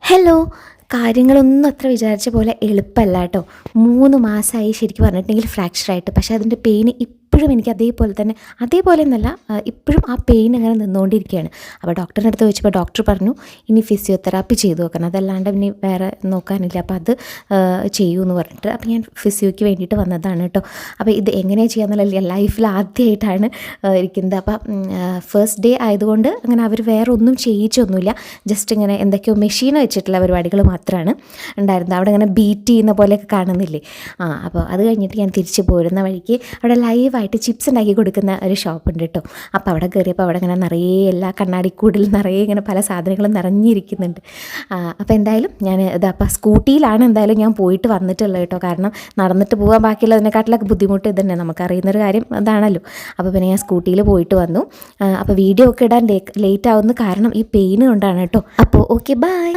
Hello. കാര്യങ്ങളൊന്നും അത്ര വിചാരിച്ച പോലെ എളുപ്പമല്ല കേട്ടോ. 3 മാസമായി ശരിക്കും പറഞ്ഞിട്ടുണ്ടെങ്കിൽ ഫ്രാക്ചറായിട്ട്. പക്ഷേ അതിൻ്റെ പെയിൻ ഇപ്പോഴും എനിക്ക് അതേപോലെ എന്നല്ല, ഇപ്പോഴും ആ പെയിൻ അങ്ങനെ നിന്നുകൊണ്ടിരിക്കുകയാണ്. അപ്പോൾ ഡോക്ടറിൻ്റെ അടുത്ത് ചോദിച്ചപ്പോൾ ഡോക്ടർ പറഞ്ഞു ഇനി ഫിസിയോതെറാപ്പി ചെയ്തു നോക്കണം, അതല്ലാണ്ട് ഇനി വേറെ നോക്കാനില്ല, അപ്പോൾ അത് ചെയ്യൂ എന്ന് പറഞ്ഞിട്ട്. അപ്പോൾ ഞാൻ ഫിസിയോയ്ക്ക് വേണ്ടിയിട്ട് വന്നതാണ് കേട്ടോ. അപ്പോൾ ഇത് എങ്ങനെയാണ് ചെയ്യാമെന്നുള്ള ലൈഫിൽ ആദ്യമായിട്ടാണ് ഇരിക്കുന്നത്. അപ്പം ഫസ്റ്റ് ഡേ ആയതുകൊണ്ട് അങ്ങനെ അവർ വേറെ ഒന്നും ചെയ്യിച്ചൊന്നുമില്ല. ജസ്റ്റ് ഇങ്ങനെ എന്തൊക്കെയോ മെഷീൻ വെച്ചിട്ടുള്ള പരിപാടികൾ മാത്രമാണ് ഉണ്ടായിരുന്നത്. അവിടെ ഇങ്ങനെ ബീറ്റ് ചെയ്യുന്ന പോലെയൊക്കെ കാണുന്നില്ലേ. അപ്പോൾ അത് കഴിഞ്ഞിട്ട് ഞാൻ തിരിച്ച് പോരുന്ന വഴിക്ക് അവിടെ ലൈവായിട്ട് ചിപ്സ് ഉണ്ടാക്കി കൊടുക്കുന്ന ഒരു ഷോപ്പുണ്ട് കേട്ടോ. അപ്പോൾ അവിടെ കയറിയപ്പോൾ അവിടെ ഇങ്ങനെ നിറയെ എല്ലാ കണ്ണാടിക്കൂടിൽ നിറയെ ഇങ്ങനെ പല സാധനങ്ങളും നിറഞ്ഞിരിക്കുന്നുണ്ട്. അപ്പോൾ എന്തായാലും ഞാൻ അപ്പോൾ സ്കൂട്ടിയിലാണ് എന്തായാലും ഞാൻ പോയിട്ട് വന്നിട്ടുള്ളത് കേട്ടോ. കാരണം നടന്നിട്ട് പോകാൻ ബാക്കിയുള്ളതിനെക്കാട്ടിലൊക്കെ ബുദ്ധിമുട്ട് ഇതന്നെ, നമുക്കറിയുന്നൊരു കാര്യം അതാണല്ലോ. അപ്പോൾ പിന്നെ ഞാൻ സ്കൂട്ടിയിൽ പോയിട്ട് വന്നു. അപ്പോൾ വീഡിയോ ഒക്കെ ഇടാൻ ലേറ്റ് ആവുന്ന കാരണം ഈ പെയിൻ കൊണ്ടാണ് കേട്ടോ. അപ്പോൾ ഓക്കെ, ബൈ.